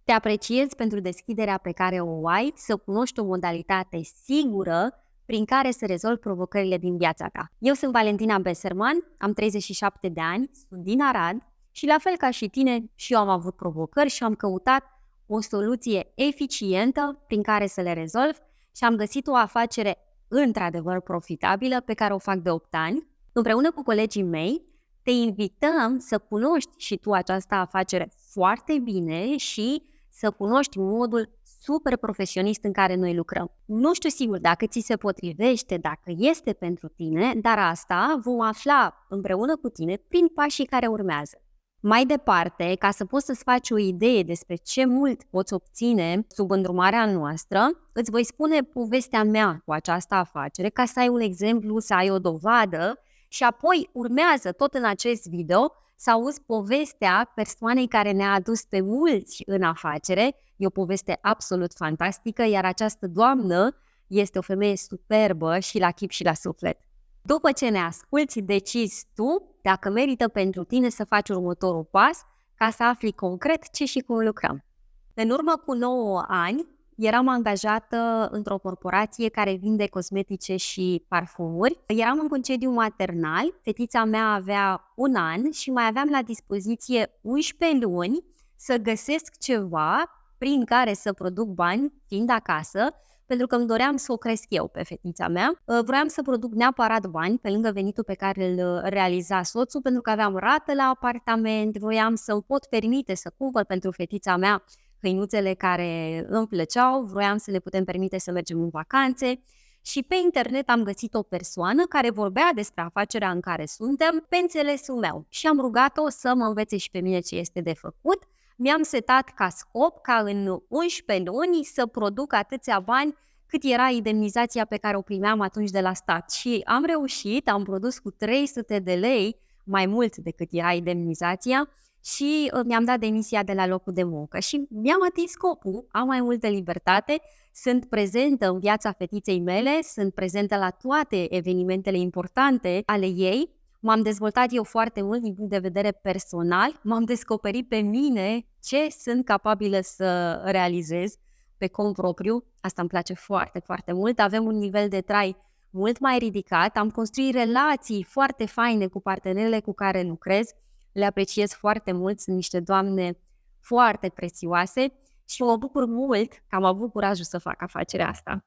Te apreciez pentru deschiderea pe care o ai să cunoști o modalitate sigură prin care să rezolvi provocările din viața ta. Eu sunt Valentina Besserman, am 37 de ani, sunt din Arad și la fel ca și tine și eu am avut provocări și am căutat o soluție eficientă prin care să le rezolv și am găsit o afacere într-adevăr profitabilă pe care o fac de 8 ani. Împreună cu colegii mei te invităm să cunoști și tu această afacere foarte bine și să cunoști modul super profesionist în care noi lucrăm. Nu știu sigur dacă ți se potrivește, dacă este pentru tine, dar asta vom afla împreună cu tine prin pașii care urmează. Mai departe, ca să poți să-ți faci o idee despre ce mult poți obține sub îndrumarea noastră, îți voi spune povestea mea cu această afacere, ca să ai un exemplu, să ai o dovadă și apoi urmează tot în acest video să auzi povestea persoanei care ne-a adus pe mulți în afacere. E o poveste absolut fantastică, iar această doamnă este o femeie superbă și la chip și la suflet. După ce ne asculți, decizi tu dacă merită pentru tine să faci următorul pas ca să afli concret ce și cum lucrăm. În urmă cu 9 ani, eram angajată într-o corporație care vinde cosmetice și parfumuri. Eram în concediu maternal, fetița mea avea 1 an și mai aveam la dispoziție 11 luni să găsesc ceva prin care să produc bani, fiind acasă, pentru că îmi doream să o cresc eu pe fetița mea. Vroiam să produc neapărat bani pe lângă venitul pe care îl realiza soțul, pentru că aveam rată la apartament, voiam să-mi pot permite să cumpăr pentru fetița mea hăinuțele care îmi plăceau, vroiam să le putem permite să mergem în vacanțe și pe internet am găsit o persoană care vorbea despre afacerea în care suntem pe înțelesul meu și am rugat-o să mă învețe și pe mine ce este de făcut. Mi-am setat ca scop ca în 11 luni să produc atâția bani cât era indemnizația pe care o primeam atunci de la stat și am reușit, am produs cu 300 de lei mai mult decât era indemnizația și mi-am dat demisia de la locul de muncă și mi-am atins scopul, am mai multă libertate, sunt prezentă în viața fetiței mele, sunt prezentă la toate evenimentele importante ale ei, m-am dezvoltat eu foarte mult din punct de vedere personal, m-am descoperit pe mine ce sunt capabilă să realizez pe cont propriu, asta îmi place foarte, foarte mult, avem un nivel de trai mult mai ridicat, am construit relații foarte faine cu partenerele cu care lucrez, le apreciez foarte mult, sunt niște doamne foarte prețioase și mă bucur mult că am avut curajul să fac afacerea asta.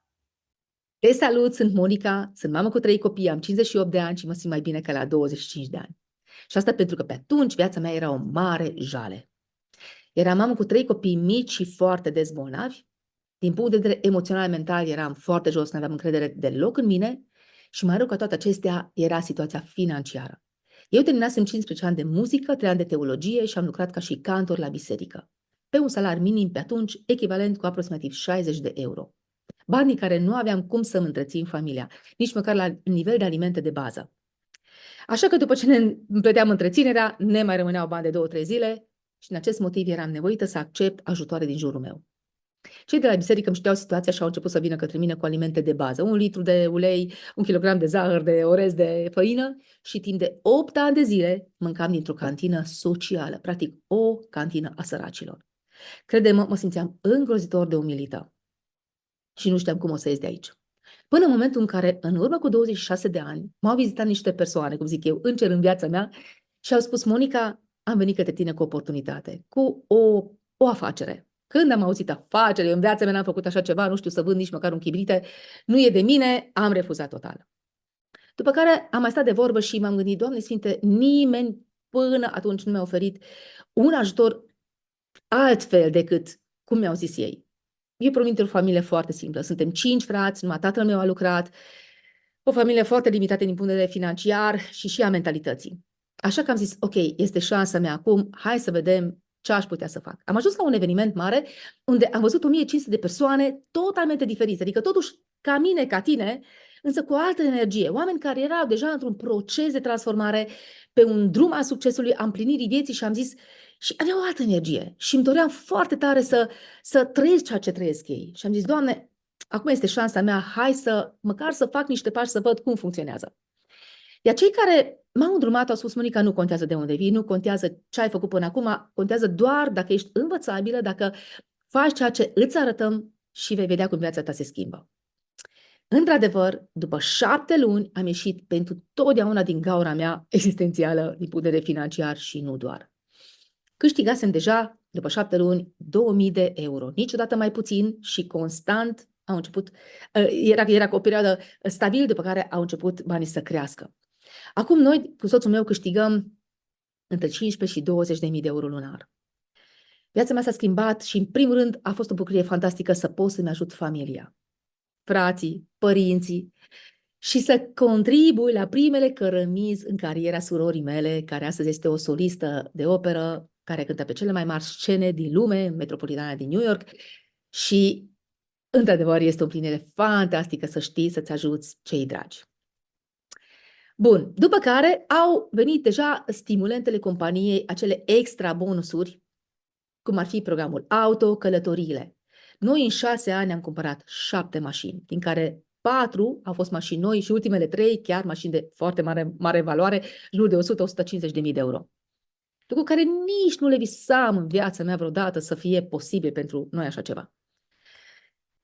Te salut, sunt Monica, sunt mamă cu 3 copii, am 58 de ani și mă simt mai bine ca la 25 de ani. Și asta pentru că pe atunci viața mea era o mare jale. Eram mamă cu 3 copii mici și foarte des bolnavi. Din punct de vedere emoțional, mental, eram foarte jos, nu aveam încredere deloc în mine și mai rău ca toate acestea era situația financiară. Eu terminasem 15 ani de muzică, 3 ani de teologie și am lucrat ca și cantor la biserică, pe un salariu minim pe atunci, echivalent cu aproximativ 60 de euro. Banii care nu aveam cum să-mi întrețin familia, nici măcar la nivel de alimente de bază. Așa că după ce ne plăteam întreținerea, ne mai rămâneau bani de 2-3 zile și din acest motiv eram nevoită să accept ajutoare din jurul meu. Cei de la biserică îmi știau situația și au început să vină către mine cu alimente de bază. 1 litru de ulei, 1 kilogram de zahăr, de orez, de făină și timp de 8 ani de zile mâncam dintr-o cantină socială, practic o cantină a săracilor. Crede-mă, mă simțeam îngrozitor de umilită și nu știam cum o să ies de aici. Până în momentul în care, în urmă cu 26 de ani, m-au vizitat niște persoane, cum zic eu, înger în viața mea și au spus: Monica, am venit către tine cu o oportunitate, cu o afacere. Când am auzit afacere, eu în viața mea n-am făcut așa ceva, nu știu să vând nici măcar un chibrite, nu e de mine, am refuzat total. După care am mai stat de vorbă și m-am gândit: Doamne Sfinte, nimeni până atunci nu mi-a oferit un ajutor altfel decât cum mi-au zis ei. Eu provin dintr-o familie foarte simplă. Suntem 5 frați, numai tatăl meu a lucrat. O familie foarte limitată din punct de vedere financiar și a mentalității. Așa că am zis: ok, este șansa mea acum, hai să vedem ce aș putea să fac. Am ajuns la un eveniment mare unde am văzut 1500 de persoane totalmente diferite, adică totuși ca mine, ca tine, însă cu o altă energie. Oameni care erau deja într-un proces de transformare, pe un drum al succesului, a împlinirii vieții și am zis, și avea o altă energie și îmi doream foarte tare să trăiesc ceea ce trăiesc ei. Și am zis: Doamne, acum este șansa mea, hai să măcar să fac niște pași să văd cum funcționează. Iar cei care m-au îndrumat au spus, Monica, nu contează de unde vii, nu contează ce ai făcut până acum, contează doar dacă ești învățabilă, dacă faci ceea ce îți arătăm și vei vedea cum viața ta se schimbă. Într-adevăr, după 7 luni am ieșit pentru totdeauna din gaura mea existențială din punct de vedere financiar și nu doar. Câștigasem deja, după 7 luni, 2000 de euro. Niciodată mai puțin și constant au început, era o perioadă stabilă, după care au început banii să crească. Acum noi, cu soțul meu, câștigăm între 15 și 20 de mii de euro lunar. Viața mea s-a schimbat și, în primul rând, a fost o bucurie fantastică să pot să-mi ajut familia, frații, părinții și să contribui la primele cărămizi în cariera surorii mele, care astăzi este o solistă de operă, care cântă pe cele mai mari scene din lume, Metropolitana din New York, și, într-adevăr, este o împlinire fantastică să știi să-ți ajuți cei dragi. Bun, după care au venit deja stimulentele companiei, acele extra bonusuri, cum ar fi programul auto, călătoriile. Noi în 6 ani am cumpărat 7 mașini, din care 4 au fost mașini noi și ultimele 3 chiar mașini de foarte mare valoare, jur de 100-150 de mii de euro. Lucru care nici nu le visam în viața mea vreodată să fie posibil pentru noi așa ceva.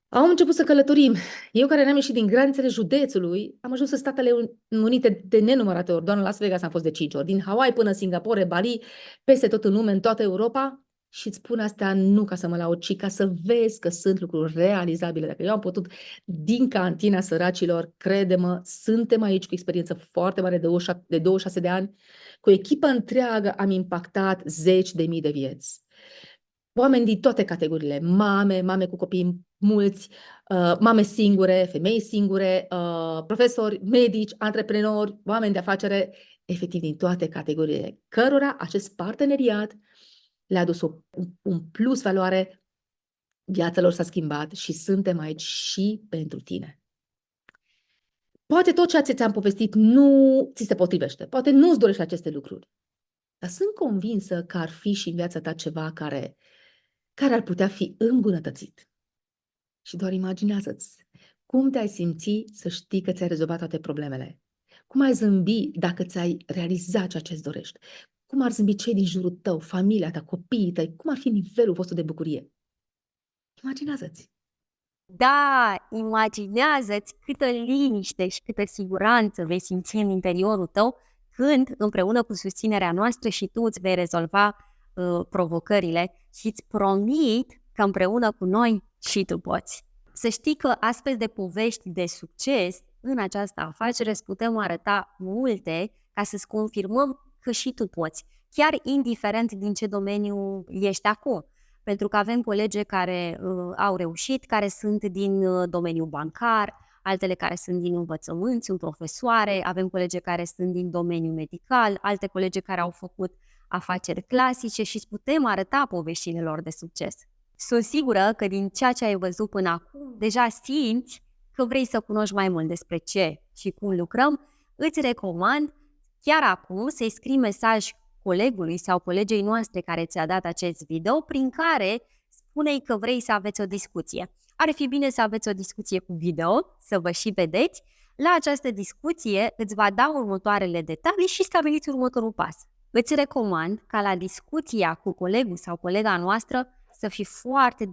Am început să călătorim. Eu, care n-am ieșit din granițele județului, am ajuns în Statele Unite de nenumărate ori. Doar în Las Vegas am fost de 5 ori. Din Hawaii până Singapore, Bali, peste tot în lume, în toată Europa. Și îți spun asta nu ca să mă laud, ci ca să vezi că sunt lucruri realizabile. Dacă eu am putut din cantina săracilor, crede-mă, suntem aici cu experiență foarte mare de 26 de ani. Cu echipă întreagă am impactat 10.000 de vieți. Oameni din toate categoriile, mame cu copii mulți, mame singure, femei singure, profesori, medici, antreprenori, oameni de afacere, efectiv din toate categoriile, cărora acest parteneriat le-a adus un plus valoare, viața lor s-a schimbat și suntem aici și pentru tine. Poate tot ceea ce ți-am povestit nu ți se potrivește, poate nu-ți dorești aceste lucruri, dar sunt convinsă că ar fi și în viața ta ceva care ar putea fi îmbunătățit. Și doar imaginează-ți cum te-ai simți să știi că ți-ai rezolvat toate problemele. Cum ai zâmbi dacă ți-ai realizat ceea ce îți dorești. Cum ar zâmbi cei din jurul tău, familia ta, copiii tăi, cum ar fi nivelul vostru de bucurie. Imaginează-ți. Da, imaginează-ți câtă liniște și câtă siguranță vei simți în interiorul tău când, împreună cu susținerea noastră, și tu îți vei rezolva provocările și îți promit că împreună cu noi și tu poți. Să știi că astfel de povești de succes în această afacere îți putem arăta multe ca să-ți confirmăm că și tu poți, chiar indiferent din ce domeniu ești acum. Pentru că avem colegi care au reușit, care sunt din domeniul bancar, altele care sunt din învățământ, sunt profesoare, avem colegi care sunt din domeniul medical, alte colegi care au făcut afaceri clasice și îți putem arăta poveștile lor de succes. Sunt sigură că din ceea ce ai văzut până acum, deja simți că vrei să cunoști mai mult despre ce și cum lucrăm. Îți recomand chiar acum să-i scrii mesaj colegului sau colegei noastre care ți-a dat acest video, prin care spune-i că vrei să aveți o discuție. Ar fi bine să aveți o discuție cu video, să vă și vedeți. La această discuție îți va da următoarele detalii și stabiliți următorul pas. Îți recomand ca la discuția cu colegul sau colega noastră să fii foarte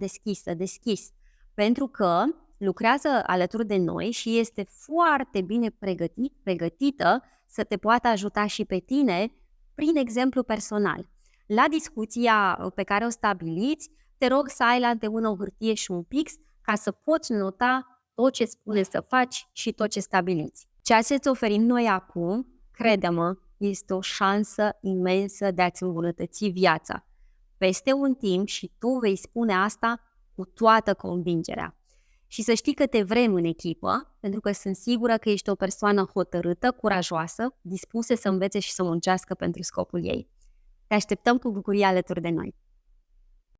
deschis, pentru că lucrează alături de noi și este foarte bine pregătită să te poată ajuta și pe tine prin exemplu personal. La discuția pe care o stabiliți, te rog să ai la îndemână o hârtie și un pix ca să poți nota tot ce spune să faci și tot ce stabiliți. Ceea ce îți oferim noi acum, crede-mă, este o șansă imensă de a-ți îmbunătăți viața. Peste un timp și tu vei spune asta cu toată convingerea. Și să știi că te vrem în echipă, pentru că sunt sigură că ești o persoană hotărâtă, curajoasă, dispusă să învețe și să muncească pentru scopul ei. Te așteptăm cu bucurie alături de noi.